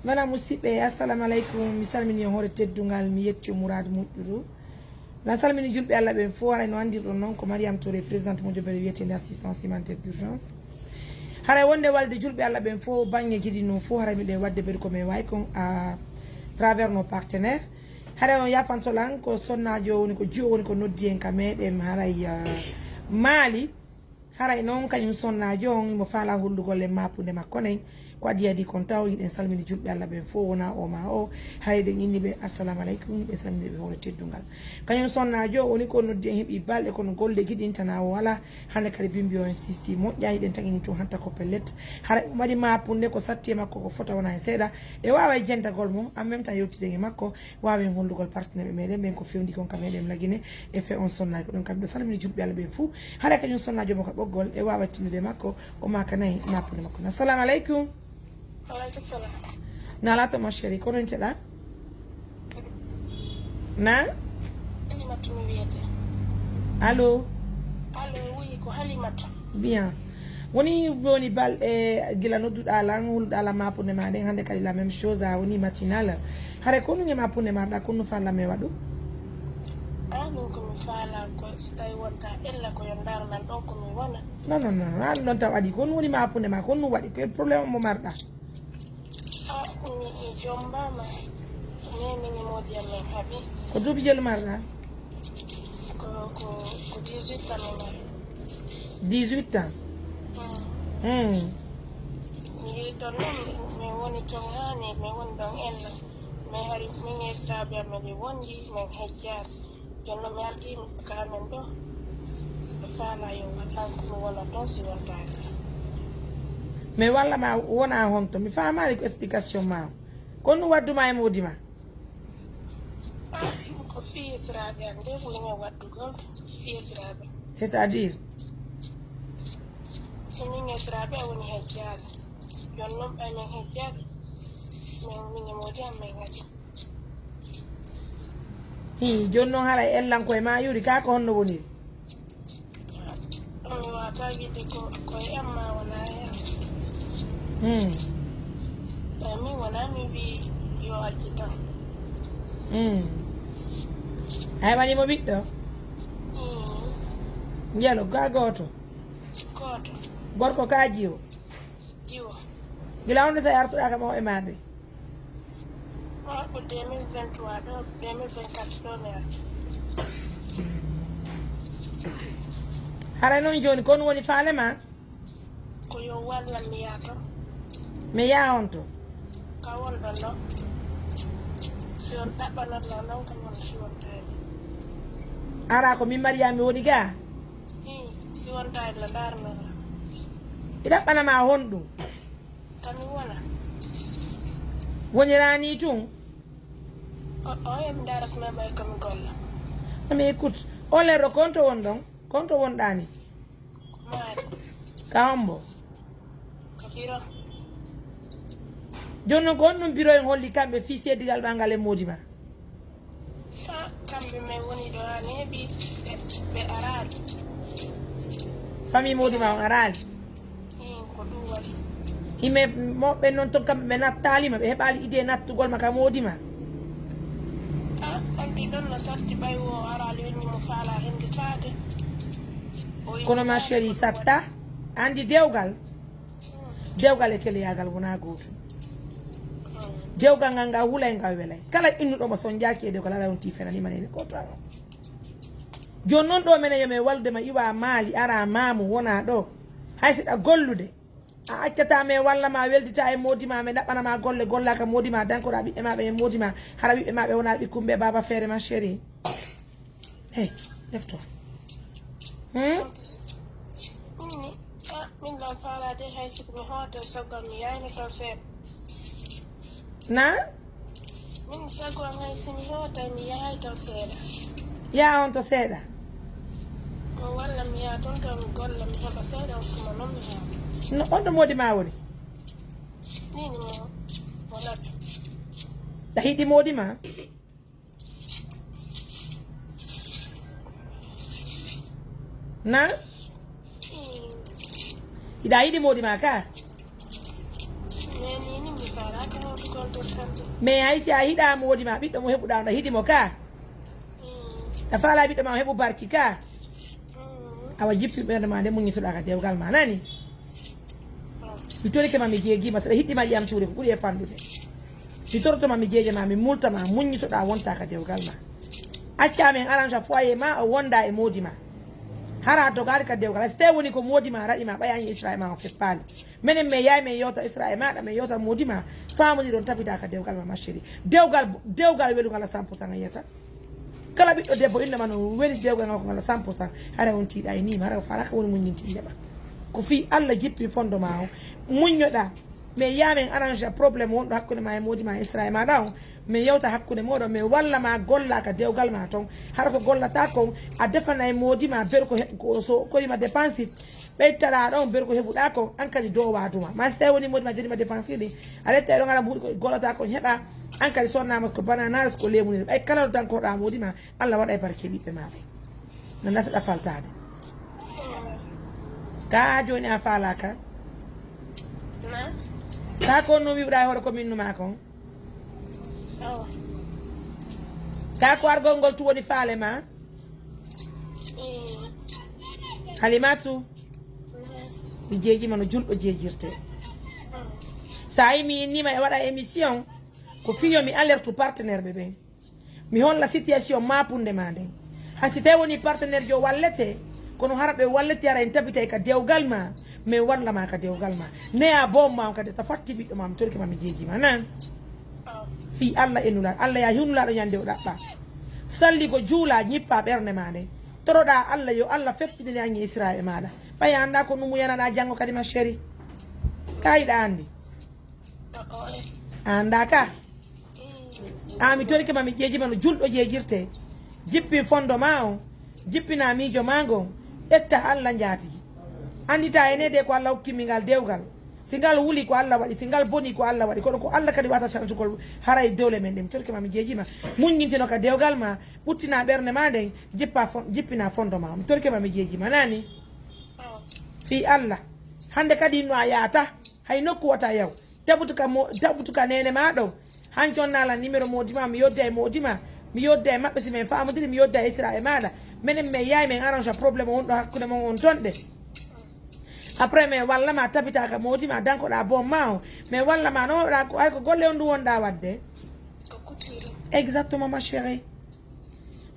Voilà musidɓe assalamu aleykum mi salmini hoore teddungal mi yetti mourad moƴƴuru na salmini julɓe Allah ɓen fof haray no andirɗon noon ko Mariam Touré présidente mo joɓere wiyetede assistance humanitaire d'urgence haray wonde walde julɓe Allah ɓen fof banggue guiɗi no fof haray miɗen wadde ɓeɗe komin wawi kon à travers nos partenaires haray on yafantolan ko sonnajo woni ko jiyo woni ko noddi en ka meɗen haray Mali haray noon kañum sonnajo on imo faala hollugol e mappude makko nen ko adi adi kon taw yiɗen salmini julɓe Allah ɓen fof wona o ma o haray ɗen inni ɓe assalamu aleykum ɓe salmini ɓe hoore teddungal kañum sonnajo woni ko noddi en heeɓi balɗe kono golle giɗintana o wala hande kadi bimbi o en sisti moƴƴa yiɗen tagini tun hanta ko pellet haray waɗi mappude ko satti e makko ko fota wona e seeɗa e wawa e jentagol mo en même temps yewtiden e makko wawa en hollugol partenaire ɓe meɗen ɓen ko fewndi kon ka meɗen lagine e fe on sonnaji ko ɗum kadi ɗo salmini julɓe Allah ɓen fof haray kañum sonnajo mo ko ɓoggol e wawa tinnude makko o maka nayi mappude makko assalamu aleykum. Nala to ma chérie kono nteɗa na allo oui ko Halimata bien woni balɗe gila nodduɗa lan hulɗa la mappude ma ɗen hande kadi la même chose a woni matinale hare ko nunge mappude maɗa ko nu falla me waɗu min komi faala ko so tawi wonta ella ko yo darnan ɗon komi wona non an ɗon taw waɗi kon woni mappude ma kon nu waɗi ko probléme mo marɗa mi jombama mini modi amen haaɓi ko duuɓi jelu marɗa ko 18 ans mi 18 ans mi yiɗi toon noon min woni toon hani min woni ɗon ella min hari min e saabi amen ɓe wondi min hejjani jonno mi artimi ka amen ɗo ɓe faala yo watanko mi wona toon si wontani mais walla ma wona honto mi famani ko explication ma kon nu wadduma e modi ma ko fiyesiraɓe an nde ko min waddugol fiyesiraɓe c'est à dire min esiraɓe a woni hejjade jon noon ɓamen hejjade min modi an min hadi hi joni noon haara ellan koye ma yuri ka ko honno woniri ɗon mi wata widde koye amma wona hen min wona mi wi yo acci tan a heɓanimo ɓiɗɗo jelo ga goto gorko ka jiwo gila onde sa artuɗa kam o e maɓe ko 2023 ɗo 2024 ɗo mi arti haray noon joni kon woni faale ma ko yo wallan mi yaa ton mi yaa on to ka wonɗon ɗo si on ɗaɓɓanotno noon kañum si wontani ara ko min mariyami woni ga si wontani no darnora i ɗaɓɓanama honɗum kami wona wonirani tun o yemi darasme ɓay komi golla ami écoute o lerɗo konto won ɗon konto wonɗani maari ka hombo ko biro joni noon ko honɗum bureau en holli kamɓe fi seddigal ɓangal e modi ma kamɓe min woni ɗo han heeɓi ɓe arali famille modi ma on arali ko ɗum waɗi himɓe moɓɓe noon toon kamɓe ɓe nattalima ɓe heɓali idée nattugol ma ka modi ma andi ɗon no satti ɓay o arali wenni mo faala henditade kono ma chéri satta andi dewgal e keleyagal wona gotum dewgal ngal nga huulay ngal welay kala innuɗomo son jaaki e dewgal ala on tifenanimanene kotano joni noon ɗo minen yomin waldema iwa maali ara mamu wona ɗo hay siɗa gollude a accata men walla ma weldita e modima me ɗaɓɓanama golle gollaka modima dankoɗa ɓiɓɓe maɓe e modima hara ɓiɓɓe maɓe wona ɓikkumɓe baba feere ma chéri hey defto min ɗon faalade hay siko mi hoota saggam mi yayno taw seeɗa na min saggam hay simi hoota mi yahay taw seeɗa yaa on to seeɗa walla mi yaa toon taw mi golla mi heɓa seeɗa hokkuma noon mi haa no on ɗo modi ma woni nini mo wonata a hiɗi modi ma na hiɗa yiɗi modi ma ka mais nini mi faalaka hawtugol mais ay si a hiɗa modi ma ɓiɗɗo mo heɓuɗa no hiɗimo ka ta faala ɓiɗɗo ma heɓu barki ka awa jippi ɓerde ma nde muñitoɗa ka dewgal ma nani mi torike ma mi jeegima saɗa hiɗɗima ƴiyam cuure ko ɓuuri e fandude mi torotoma mi jeejama mi multama muñitoɗa wonta ka dewgal ma acca men arrange foyer ma o wonda e modi ma hara dogari ka dewgal so tawi woni ko modi ma raɗima ɓayani Israel ma o feppali minen mi yayi min yewta Israel maɗa min yewta modi ma famodi ɗon tapita ka dewgal ma chéri dewgal welugal 100% a yiyata kala ɓiɗɗo debbo indema no weli dewgal ngal ko ngal 100% hara on tiiɗa e nima hara falaka woni muñintindeɓa ko fi Allah jippi fondo ma o muññoɗa mais yamen arrange probléme wonɗo hakkude ma e modi ma Israel maɗa o min yewta hakkude moɗon min walla ma golla ka dewgal ma ton hara ko gollata kon a defana e modi ma ber ko so koyima dépense ɓeytaɗa ɗon ber ko heɓuɗa kon an kadi dowa duma ma so tawi woni modi ma jodima dépense ɗi a retta ɗon gara ɓuuɗi ko gollata kon heeɓa an kadi sonnama ko bananares ko lemunire ɓay kala ɗo tan koɗa modi ma Allah waɗa e barke ɓiɓɓe maɓe no dasaɗa faltade ka joni a falaka ka kon no wiwɗa e hoore ko minnuma kon ka ko argol ngol tu woni faale ma Halimatu mi jeejima no julɗo jeejirte sa yi mi innima e waɗa émission ko fiyo mi alerte partenaire ɓe ɓen mi holla situation mapunde ma nden hasi tawi woni partenaire jo wallete kono hara ɓe wallete ara en tabita ka dewgal ma min wallama ka dewgal ma neya bom ma kadi ta fatti ɓiɗɗo ma mi torki ma mi jeejima nan fi Allah e nulaɗo Allah ya hinnulaɗo ñande o ɗaɓɓa salli ko juula ñippa ɓerde ma nden toroɗa Allah yo Allah feppidini ange Israel maɗa ɓay anda ko numu yanaɗa janggo kadi ma chéri ka yiɗa andi anda ka mi torike ma mi ƴeejima no julɗo jeejirte jippi fondo ma o jippina miijo ma ngon ƴetta Allah jaatigi andita enede ko Allah hokkimi ngal dewgal si ngal wuli ko Allah waɗi si ngal boni ko Allah waɗi kono ko Allah kadi wata changegol haray dewle men ɗe mi torike ma mi jeejima muññintino ka dewgal ma ɓuttina ɓerde ma nden jippina fondo ma mi torike ma mi jeejima nani fi Allah hande kadi no a yaata hay nokku wata yaw tabutuka nene ma ɗo han connala numéro modi ma mi yodda e modi ma mi yodda e maɓɓe si min famodiri mi yodda e Israel maɗa minen min yayi min arrange probléme wonɗo hakkude mon on tonɗe après min wallama tabita ka modi ma dankoɗa bom ma o min wallama no waɗa ay ko golle on ɗum wonɗa wadde exactement ma chérie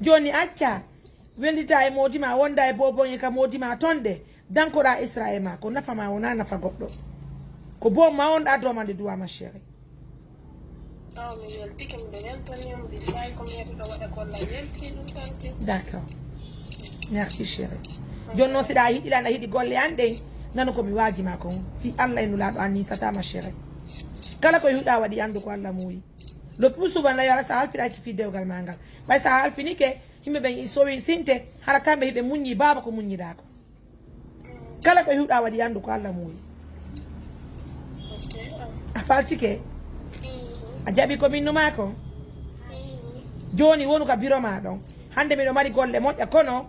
joni acca wendita e modi ma wonda e boboŋe ka modi ma tonɗe dankoɗa Israel ma ko nafa ma wona nafa goɗɗo ko bom ma wonɗa domande duwa ma chérie d'accord merci chérie joni noon siɗa hiɗiɗa aɗa hiɗi golle an ɗen nanu komi wajima kon fi Allah e nulaɗo anni satama chérie kala ko huɗa waɗi andu ko Allah muuyi le plus souvent d'ailleurs sa halfiɗaki fi dewgal ma ngal ɓay sa halfinike yimɓe ɓen sowi sinte hara kamɓe hiɓe muññi baba ko muññiɗa ko kala ko huɗa waɗi andu ko Allah muuyi a faltike a jaɓi ko minnuma kon joni wonu ka bureau ma ɗon hande miɗo mari golle moƴƴa kono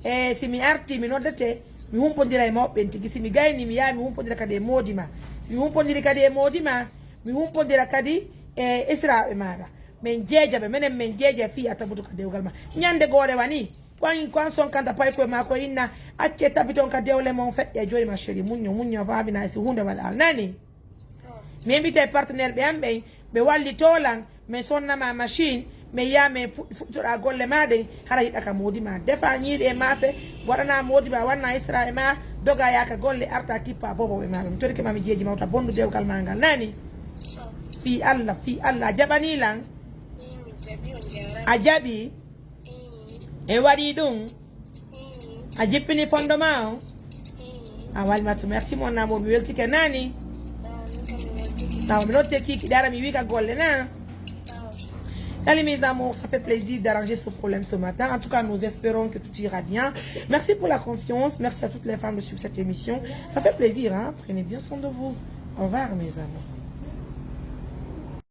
e simi arti mi noddete mi humpodira e mawɓen tigui simi gayni mi yaha mi humpodira kadi e modi ma simi humpodiri kadi e modi ma mi humpodira kadi e Israel maɗa min jeejaɓe minen min jeeja fiya tabutu ka dewgal ma ñande goore wani kon sonkanta pay koye ma ko inna acce tabiton ka dewle mon feƴƴe joni ma chéri muñño famina si hunde waɗa nani min mbita e partenaire ɓe am ɓen ɓe walli tolan min sonnama machine min yiya min fuɗɗoɗa golle maɗen hara yiɗa ka modi ma defa ñiiɗi e maafe waɗana modi ma wanna Israel ma doga yaka golle arta kippa boboɓe maɓe mi torike ma mi jeeji mawta bondu dewgal ma ngal nani fi Allah a jaɓanilan a jaɓi e waɗi ɗum a jippini fondo ma o a walmatu merci mon amour mi weltike nani taw mi notte kiki ɗara mi wika golle na. Allez mes amours, ça fait plaisir d'arranger ce problème ce matin. En tout cas, nous espérons que tout ira bien. Merci pour la confiance. Merci à toutes les femmes de suivre cette émission. Ça fait plaisir, hein. Prenez bien soin de vous. Au revoir mes amours.